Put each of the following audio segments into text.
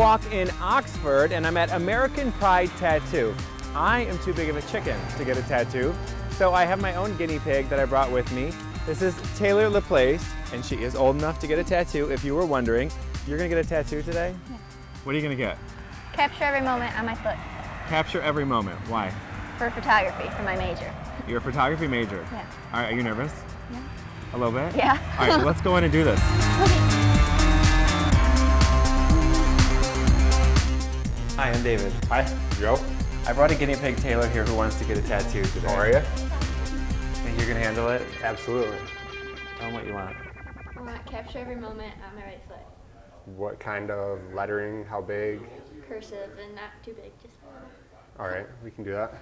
walk in Oxford and I'm at American Pride Tattoo. I am too big of a chicken to get a tattoo, so I have my own guinea pig that I brought with me. This is Taylor LaPlace, and she is old enough to get a tattoo, if you were wondering. You're gonna get a tattoo today? Yeah. What are you gonna get? Capture every moment on my foot. Capture every moment. Why? For photography, for my major. You're a photography major? Yeah. All right, are you nervous? Yeah. A little bit? Yeah. All right, so let's go in and do this. Okay. Hi, I'm David. Hi, Joe. I brought a guinea pig, Taylor, here who wants to get a tattoo today. How are you? Think you're gonna handle it? Absolutely. Tell them what you want. I want to capture every moment on my right foot. What kind of lettering? How big? Cursive and not too big, just a little. All right, we can do that.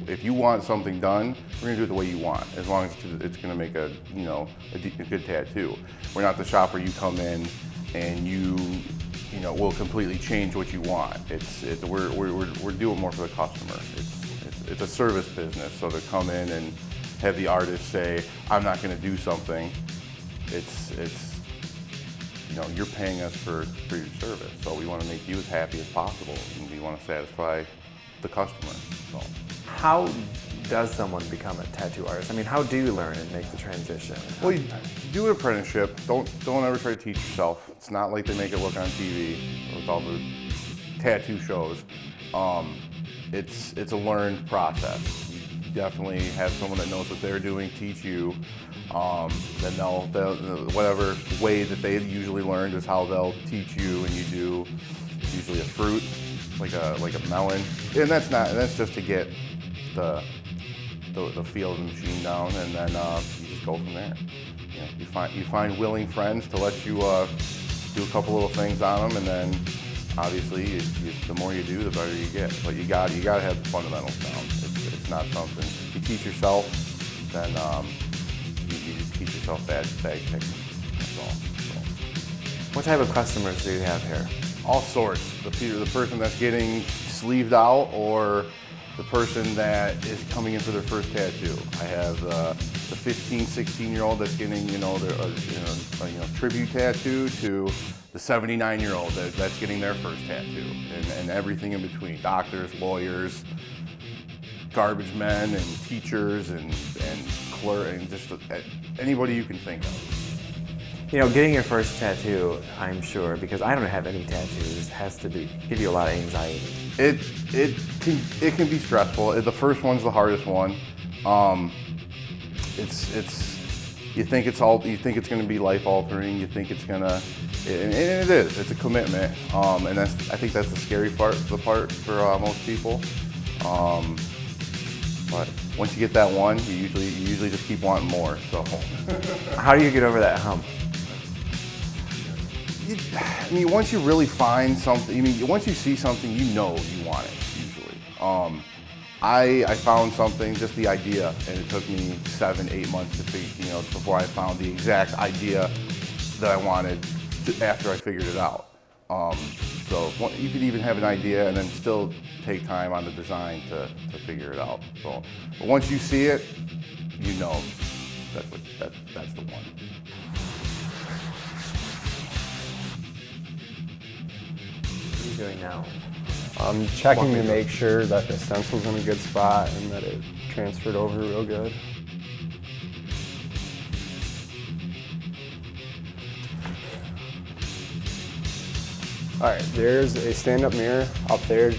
If you want something done, we're gonna do it the way you want, as long as it's gonna make a good tattoo. We're not the shop where you come in and we'll completely change what you want. We're doing more for the customer. It's a service business, so to come in and have the artist say, I'm not gonna do something, you're paying us for your service. So we want to make you as happy as possible, and we want to satisfy the customer. So. How does someone become a tattoo artist? I mean, how do you learn and make the transition? Well, you do an apprenticeship. Don't ever try to teach yourself. It's not like they make it look on TV with all the tattoo shows. It's a learned process. You definitely have someone that knows what they're doing teach you. Then they'll whatever way that they usually learned is how they'll teach you, and you do usually a fruit, like a melon, and that's just to get the feel of the machine down, and then you just go from there. You find willing friends to let you do a couple little things on them, and then obviously the more you do, the better you get. But you got to have the fundamentals down. It's not something you teach yourself, then you just teach yourself bad technique. That's all. So. What type of customers do you have here? All sorts. The person that's getting sleeved out, or the person that is coming in for their first tattoo. I have the 15, 16-year-old that's getting their tribute tattoo, to the 79-year-old that's getting their first tattoo, and everything in between. Doctors, lawyers, garbage men, and teachers, and clerk, and just anybody you can think of. You know, getting your first tattoo, I'm sure, because I don't have any tattoos, has to give you a lot of anxiety. It can be stressful. The first one's the hardest one. You think it's going to be life altering. You think it's gonna, and it is. It's a commitment, and I think that's the scary part for most people. But once you get that one, you usually just keep wanting more. So, how do you get over that hump? I mean, once you really find something, once you see something, you know you want it, usually. I found something, just the idea, and it took me 7-8 months to figure, before I found the exact idea that I wanted after I figured it out. So you could even have an idea and then still take time on the design to figure it out. So, but once you see it, you know that's the one. What are you doing now? I'm checking to make sure that the stencil's in a good spot and that it transferred over real good. All right, there's a stand-up mirror up there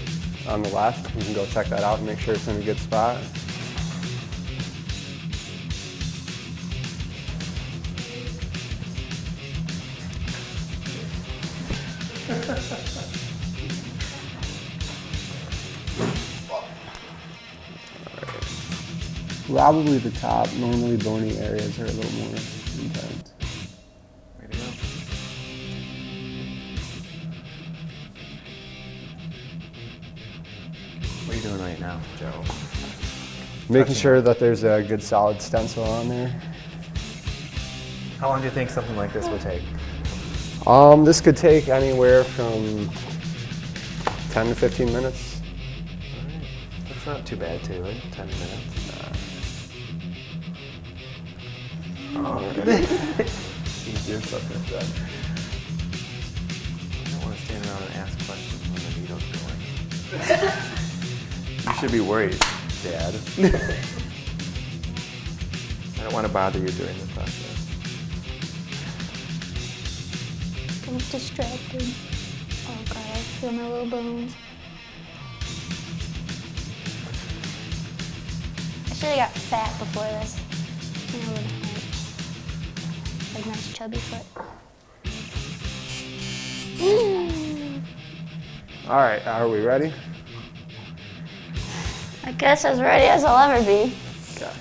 on the left. You can go check that out and make sure it's in a good spot. Probably the top. Normally bony areas are a little more intense. Way to go. What are you doing right now, Joe? Making sure that there's a good solid stencil on there. How long do you think something like this would take? This could take anywhere from 10 to 15 minutes. All right. That's not too bad, Taylor. 10 minutes. He's doing something like that. I don't want to stand around and ask questions when the needle's going. You should be worried, Dad. I don't want to bother you during the process. Don't distract me. Oh God, I feel my little bones. I should have got fat before this. You know, like nice chubby foot. All right, are we ready? I guess as ready as I'll ever be. Okay.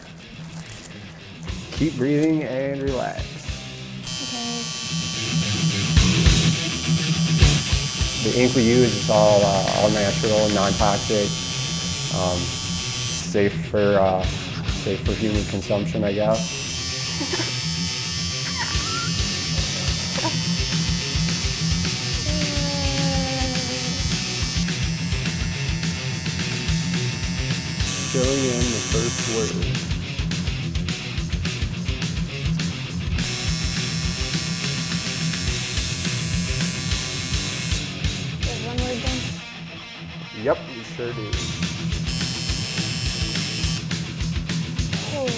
Keep breathing and relax. Okay. The ink we use is all natural, non-toxic, safe for human consumption, I guess. Filling in the first word. There's one word done. Yep, you sure do. Oh.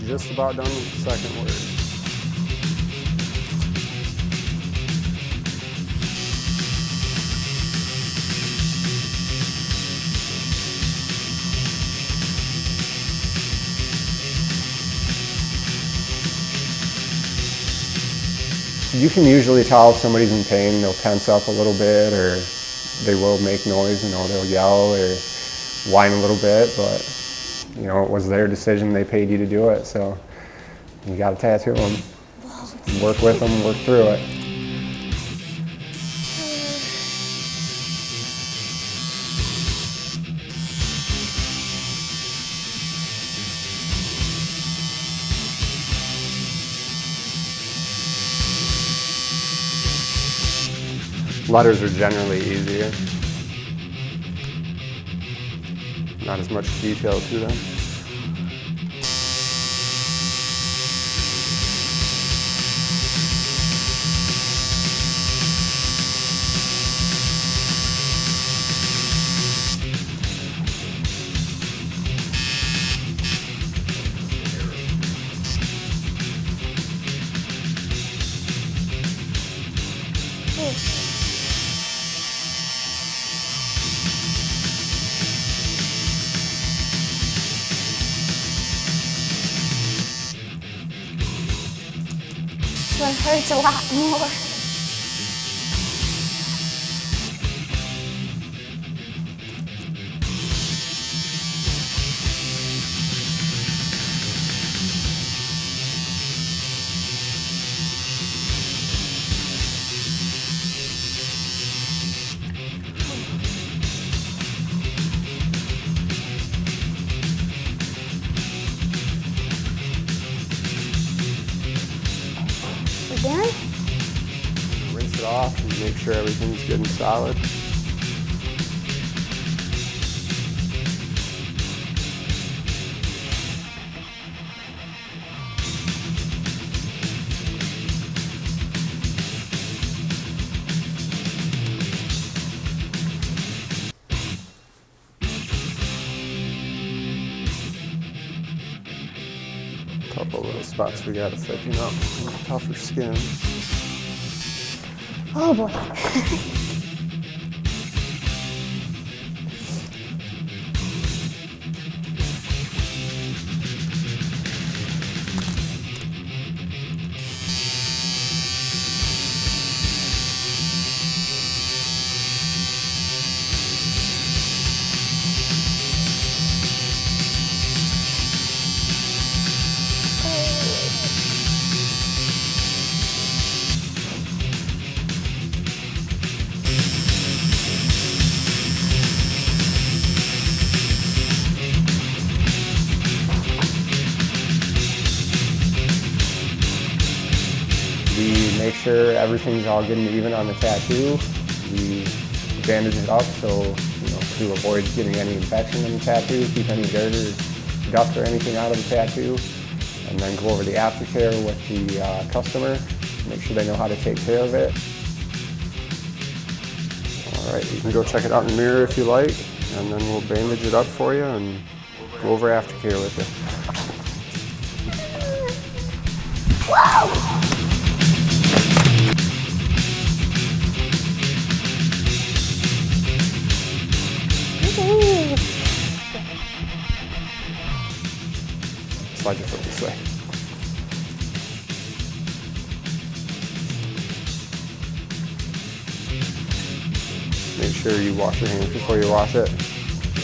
Just about done with the second word. You can usually tell if somebody's in pain. They'll tense up a little bit, or they will make noise. You know, they'll yell or whine a little bit, but you know, it was their decision. They paid you to do it, so you got to tattoo them. Work with them, work through it. Letters are generally easier. Not as much detail to them. This one hurts a lot more. We're done? Rinse it off and make sure everything's good and solid. Couple little spots we gotta thicken up, tougher skin. Oh boy. We make sure everything's all good and even on the tattoo. We bandage it up so, to avoid getting any infection in the tattoo, keep any dirt or dust or anything out of the tattoo, and then go over the aftercare with the customer, make sure they know how to take care of it. All right, you can go check it out in the mirror if you like, and then we'll bandage it up for you and go over aftercare with you. Wow! Slide your foot this way. Make sure you wash your hands before you wash it.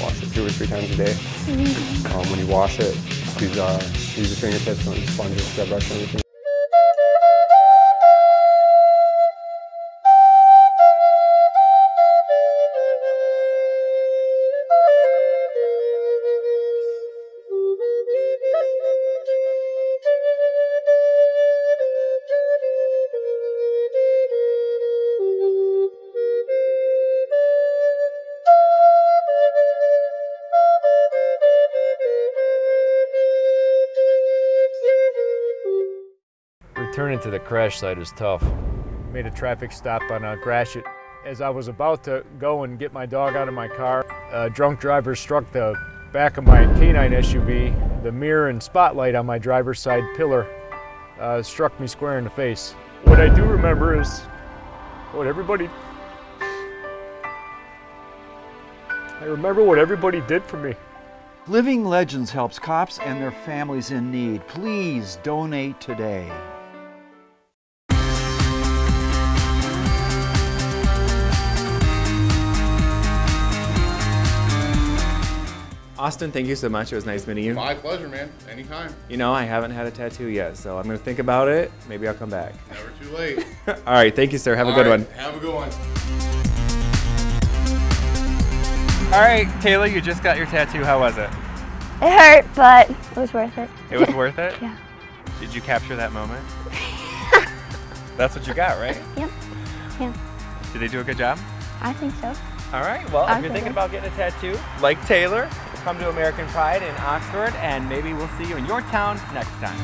Wash it 2 or 3 times a day. When you wash it, use your fingertips, don't use sponges, scrub brush or anything. Returning to the crash site is tough. Made a traffic stop on Gratiot. As I was about to go and get my dog out of my car, a drunk driver struck the back of my canine SUV. The mirror and spotlight on my driver's side pillar struck me square in the face. What I do remember is what everybody... I remember what everybody did for me. Living Legends helps cops and their families in need. Please donate today. Austin, thank you so much. It was nice meeting you. My pleasure, man. Anytime. I haven't had a tattoo yet, so I'm going to think about it. Maybe I'll come back. Never too late. All right, thank you, sir. Have a good one. Have a good one. All right, Taylor, you just got your tattoo. How was it? It hurt, but it was worth it. It was worth it? Yeah. Did you capture that moment? That's what you got, right? Yep. Yeah. Did they do a good job? I think so. All right, well, if you're thinking about getting a tattoo, like Taylor, come to American Pride in Oxford, and maybe we'll see you in your town next time.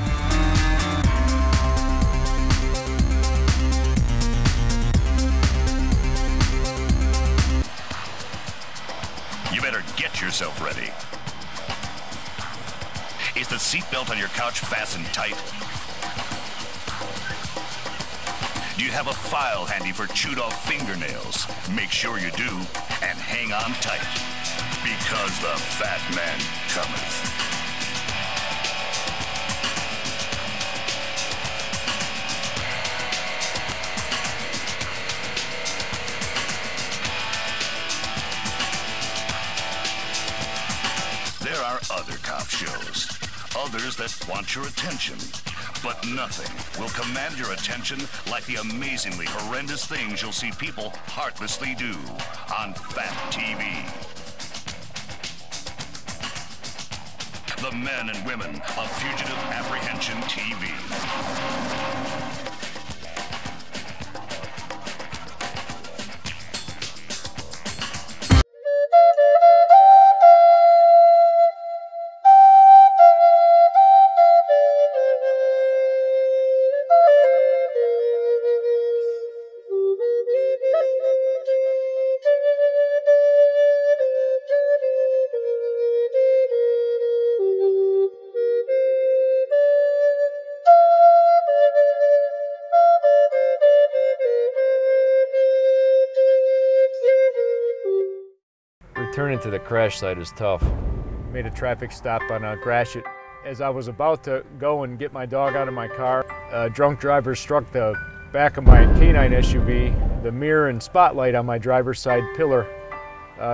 You better get yourself ready. Is the seatbelt on your couch fastened tight? Do you have a file handy for chewed off fingernails? Make sure you do, and hang on tight, because the fat man cometh. There are other cop shows, others that want your attention, but nothing will command your attention like the amazingly horrendous things you'll see people heartlessly do on Fat TV. The men and women of Fugitive Apprehension TV. Returning to the crash site is tough. Made a traffic stop on Gratiot. As I was about to go and get my dog out of my car, a drunk driver struck the back of my canine SUV. The mirror and spotlight on my driver's side pillar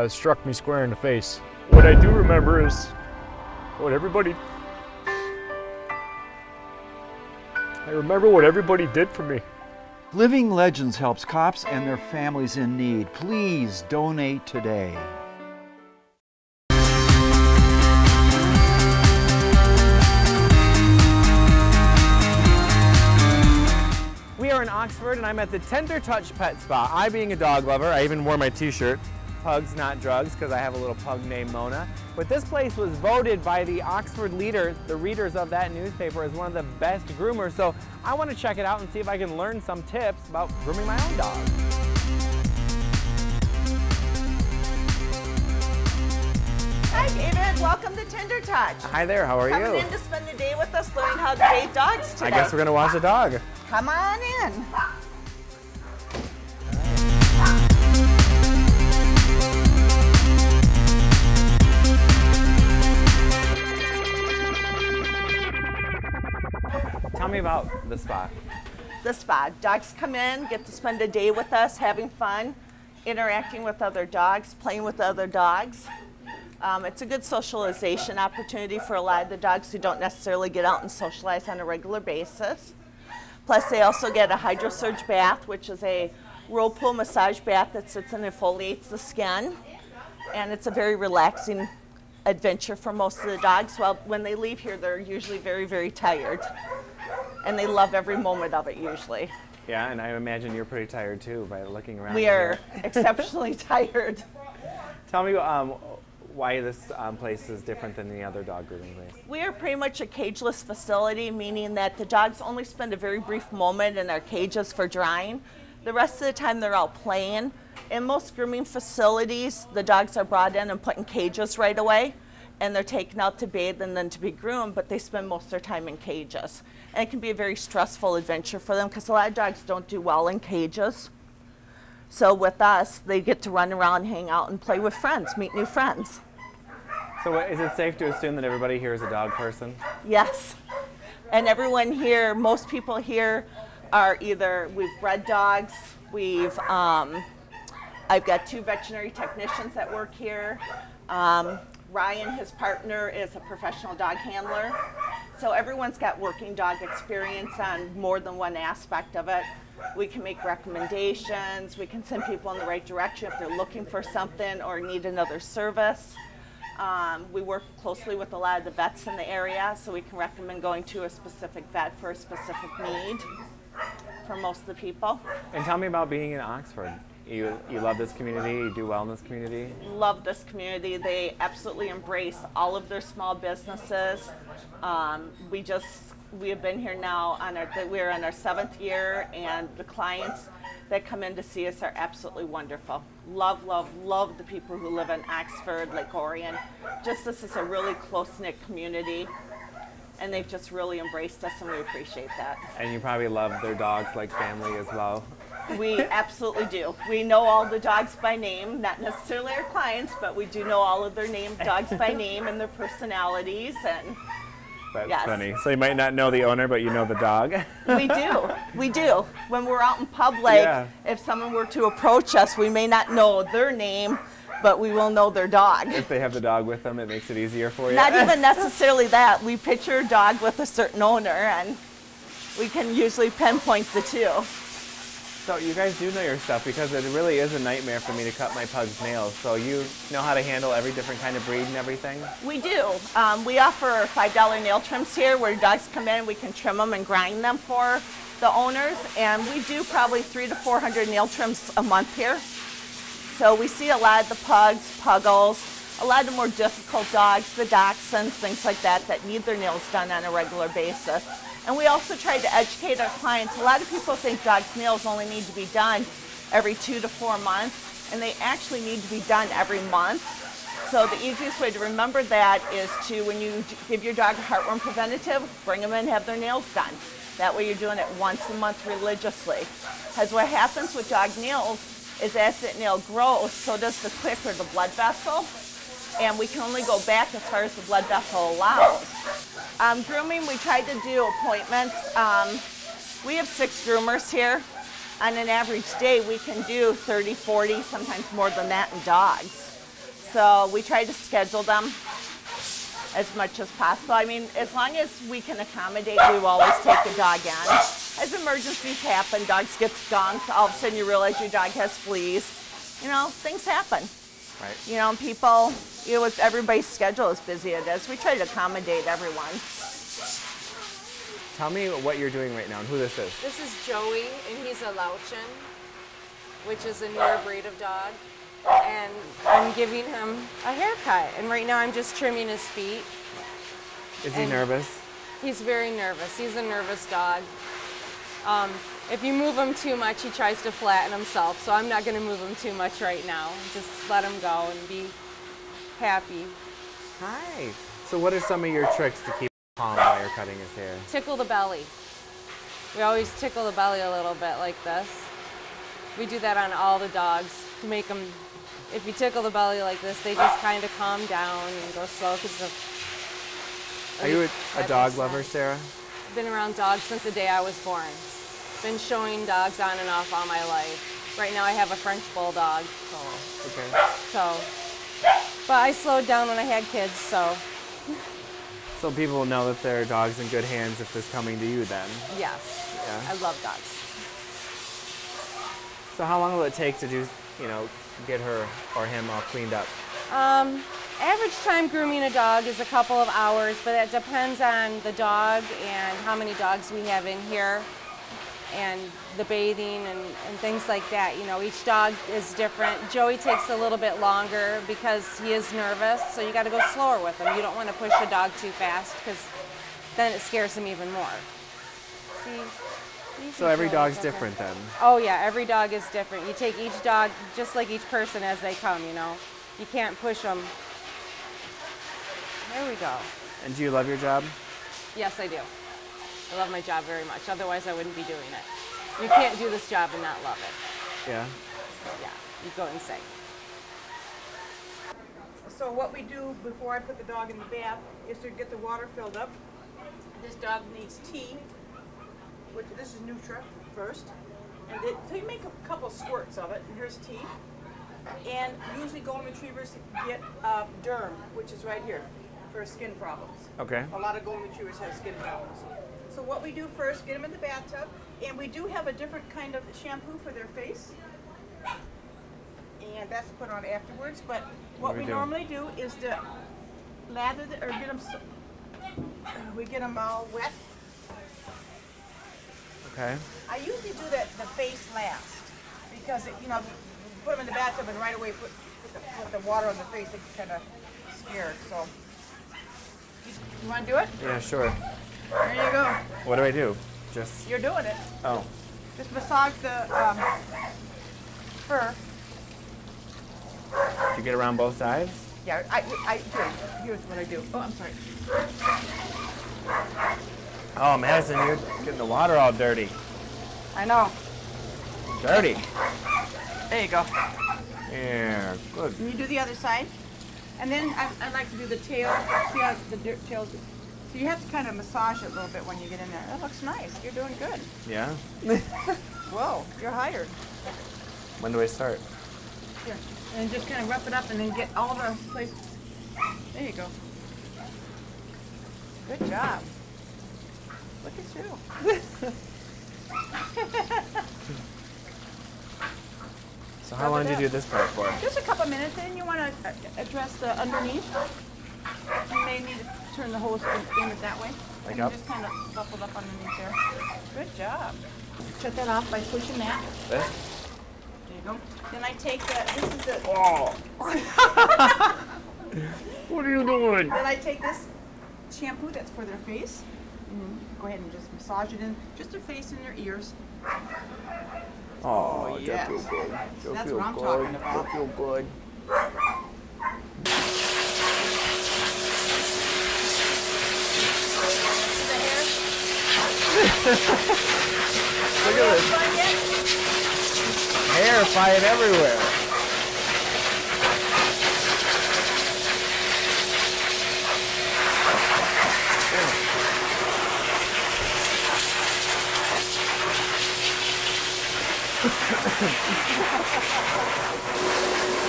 struck me square in the face. What I do remember is what everybody... I remember what everybody did for me. Living Legends helps cops and their families in need. Please donate today. We We are in Oxford and I'm at the Tender Touch Pet Spa. I, being a dog lover, I even wore my t-shirt, Pugs Not Drugs, because I have a little pug named Mona. But this place was voted by the Oxford leaders, the readers of that newspaper, as one of the best groomers. So I want to check it out and see if I can learn some tips about grooming my own dog. Hi David, welcome to Tender Touch. Hi there, how are you? Coming in to spend the day with us learning how to bathe dogs today. I guess we're going to watch a dog. Come on in. Tell me about the spa. The spa. Dogs come in, get to spend a day with us, having fun, interacting with other dogs, playing with other dogs. It's a good socialization opportunity for a lot of the dogs who don't necessarily get out and socialize on a regular basis. Plus, they also get a hydrosurge bath, which is a whirlpool massage bath that sits and exfoliates the skin. And it's a very relaxing adventure for most of the dogs. Well, when they leave here, they're usually very, very tired. And they love every moment of it, usually. Yeah, and I imagine you're pretty tired too by looking around. We are exceptionally tired. Tell me why this place is different than the other dog grooming place. We are pretty much a cageless facility, meaning that the dogs only spend a very brief moment in our cages for drying. The rest of the time they're out playing. In most grooming facilities, the dogs are brought in and put in cages right away, and they're taken out to bathe and then to be groomed, but they spend most of their time in cages. And it can be a very stressful adventure for them because a lot of dogs don't do well in cages. So with us, they get to run around, hang out, and play with friends, meet new friends. So is it safe to assume that everybody here is a dog person? Yes. And everyone here, most people here are either, we've bred dogs, I've got 2 veterinary technicians that work here. Ryan, his partner, is a professional dog handler. So everyone's got working dog experience on more than one aspect of it. We can make recommendations. We can send people in the right direction if they're looking for something or need another service. We work closely with a lot of the vets in the area, so we can recommend going to a specific vet for a specific need for most of the people. And tell me about being in Oxford. You love this community, you do well in this community? Love this community. They absolutely embrace all of their small businesses. We have been here now, we're in our 7th year, and the clients that come in to see us are absolutely wonderful. Love, love, love the people who live in Oxford, Lake Orion. Just this is a really close-knit community, and they've just really embraced us, and we appreciate that. And you probably love their dogs like family as well. We absolutely do. We know all the dogs by name, not necessarily our clients, but we do know all of their dogs by name and their personalities. And that's funny. So you might not know the owner, but you know the dog. We do. We do. When we're out in public, if someone were to approach us, we may not know their name, but we will know their dog. If they have the dog with them, it makes it easier for you. Not even necessarily that. We picture a dog with a certain owner, and we can usually pinpoint the 2. So you guys do know your stuff, because it really is a nightmare for me to cut my pug's nails. So you know how to handle every different kind of breed and everything? We do. We offer $5 nail trims here where dogs come in, we can trim them and grind them for the owners. And we do probably 300 to 400 nail trims a month here. So we see a lot of the pugs, puggles, a lot of the more difficult dogs, the dachshunds, things like that need their nails done on a regular basis. And we also try to educate our clients. A lot of people think dogs' nails only need to be done every 2 to 4 months, and they actually need to be done every month. So the easiest way to remember that is to, when you give your dog a heartworm preventative, bring them in and have their nails done. That way you're doing it once a month religiously. Because what happens with dog nails is as that nail grows, so does the quick or the blood vessel. And we can only go back as far as the blood vessel allows. Grooming, we try to do appointments. We have 6 groomers here. On an average day, we can do 30, 40, sometimes more than that in dogs. So we try to schedule them as much as possible. I mean, as long as we can accommodate, we will always take the dog in. As emergencies happen, dogs get skunked, all of a sudden you realize your dog has fleas. You know, things happen. Right. You know, people, with everybody's schedule as busy as it is, we try to accommodate everyone. Tell me what you're doing right now and who this is. This is Joey, He's a Lauchen, which is a newer breed of dog. And I'm giving him a haircut. And right now I'm just trimming his feet. Is he nervous? He's very nervous. He's a nervous dog. If you move him too much, he tries to flatten himself. So I'm not going to move him too much right now. Just let him go and be happy. Hi. So what are some of your tricks to keep him calm while you're cutting his hair? Tickle the belly. We always tickle the belly a little bit like this. We do that on all the dogs to make them, if you tickle the belly like this, they just kind of calm down and go slow. Are you a dog lover, Sarah? I've been around dogs since the day I was born. Been showing dogs on and off all my life. Right now I have a French bulldog. Oh, okay. But I slowed down when I had kids, so. So people will know that their dog's in good hands if it's coming to you then? Yes. Yeah. I love dogs. So how long will it take to do, get her or him all cleaned up? Average time grooming a dog is a couple of hours, but it depends on the dog and how many dogs we have in here and the bathing and things like that. Each dog is different. Joey takes a little bit longer because he is nervous, so you got to go slower with him. You don't want to push a dog too fast because then it scares him even more. See? So every dog's different then? Oh yeah, every dog is different. You take each dog just like each person as they come, You can't push them. There we go. And do you love your job? Yes, I do. I love my job very much. Otherwise, I wouldn't be doing it. You can't do this job and not love it. Yeah. Yeah, you go insane. So what we do before I put the dog in the bath is to get the water filled up. This dog needs tea, which this is Nutra first. And so you make a couple squirts of it, and here's tea. And usually golden retrievers get derm, which is right here, for skin problems. Okay. A lot of golden retrievers have skin problems. So what we do first, get them in the bathtub, and we do have a different kind of shampoo for their face. And that's put on afterwards, but what we normally do is to lather or get them, we get them all wet. Okay. I usually do the face last, because, put them in the bathtub and right away put the water on the face, they get kind of scared, so. You want to do it? Yeah, sure. There you go. What do I do? Just... You're doing it. Oh. Just massage the fur. You get around both sides? Yeah, here's what I do. Oh, I'm sorry. Oh, Madison, you're getting the water all dirty. I know. Dirty. There you go. Yeah, good. And you do the other side. And then I like to do the tail. See how the tail. So you have to kind of massage it a little bit when you get in there. That looks nice. You're doing good. Yeah? Whoa, you're hired. When do I start? Here. And just kind of rough it up and then get all the places. There you go. Good job. Look at you. So how long do you do this part for? Just a couple minutes, and you want to address the underneath. You may need to turn the hose in it that way. Like and up? Just kind of buckled up underneath there. Good job. Shut that off by pushing that. This? There you go. Then I take this is the... Oh! What are you doing? Then I take this shampoo that's for their face, and go ahead and just massage it in, just their face and their ears. Oh, yes. feel good. That's what I'm talking about. Feel good. Look at this. Hair flying everywhere.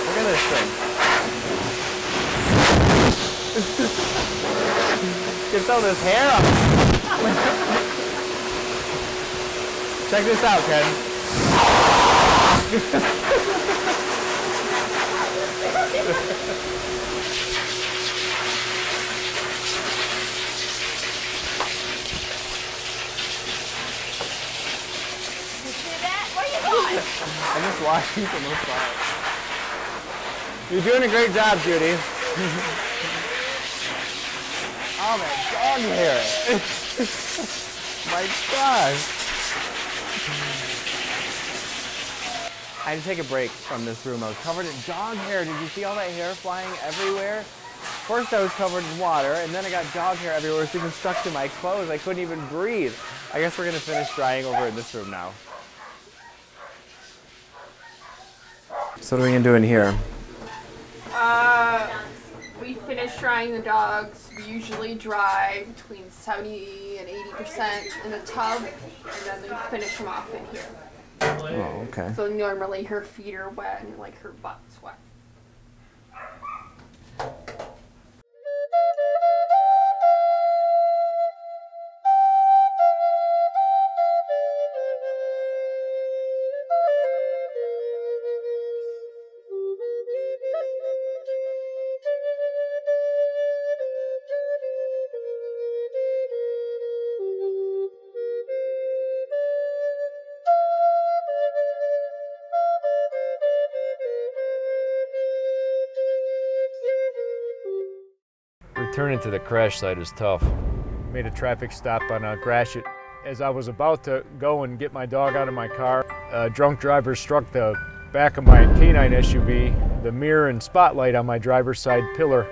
Look at this thing. Get some of this hair up. Check this out, Ken. You see that? I'm just watching from afar. You're doing a great job, Judy. Oh, my dog hair. My gosh. I had to take a break from this room. I was covered in dog hair. Did you see all that hair flying everywhere? First I was covered in water, and then I got dog hair everywhere. It's even stuck to my clothes. I couldn't even breathe. I guess we're gonna finish drying over in this room now. So what are we gonna do in here? We finish drying the dogs. We usually dry between 70 and 80% in a tub, and then we finish them off in here. Oh, okay. So normally her feet are wet and like her butt's wet. Returning to the crash site is tough. Made a traffic stop on Gratiot. As I was about to go and get my dog out of my car, a drunk driver struck the back of my canine SUV. The mirror and spotlight on my driver's side pillar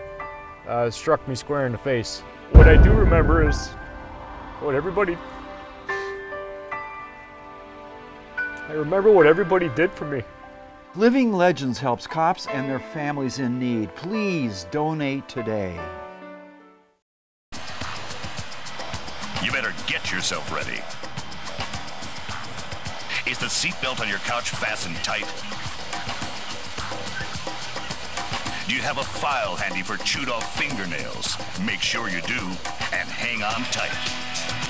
struck me square in the face. What I do remember is what everybody... I remember what everybody did for me. Living Legends helps cops and their families in need. Please donate today. You better get yourself ready. Is the seatbelt on your couch fastened tight? Do you have a file handy for chewed off fingernails? Make sure you do, and hang on tight,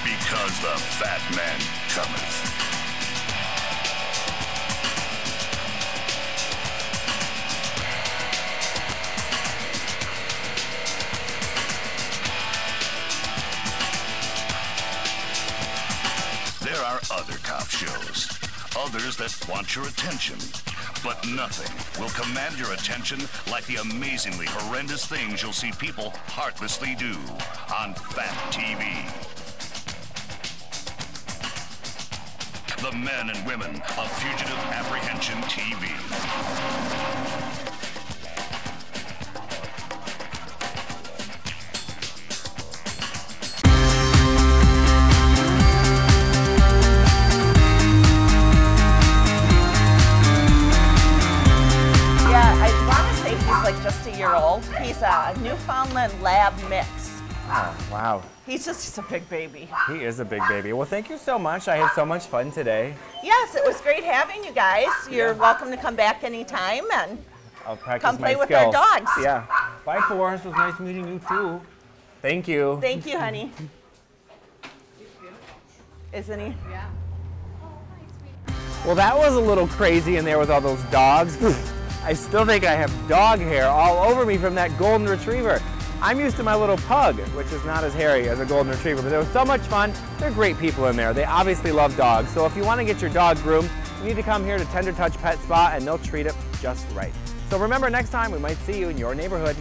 because the fat man cometh. There are other cop shows, others that want your attention, but nothing will command your attention like the amazingly horrendous things you'll see people heartlessly do on Fat TV. The men and women of Fugitive Apprehension TV. Just a year old. He's a Newfoundland Lab mix. Oh, wow. He's a big baby. He is a big baby. Well, thank you so much. I had so much fun today. Yes, it was great having you guys. You're welcome to come back anytime and I'll practice come play my with skills. our dogs. Yeah. Bye, Forrest. It was nice meeting you, too. Thank you. Thank you, honey. Isn't he? Yeah. Well, that was a little crazy in there with all those dogs. I still think I have dog hair all over me from that golden retriever. I'm used to my little pug, which is not as hairy as a golden retriever, but it was so much fun. They're great people in there. They obviously love dogs. So if you want to get your dog groomed, you need to come here to Tender Touch Pet Spa and they'll treat it just right. So remember, next time we might see you in your neighborhood.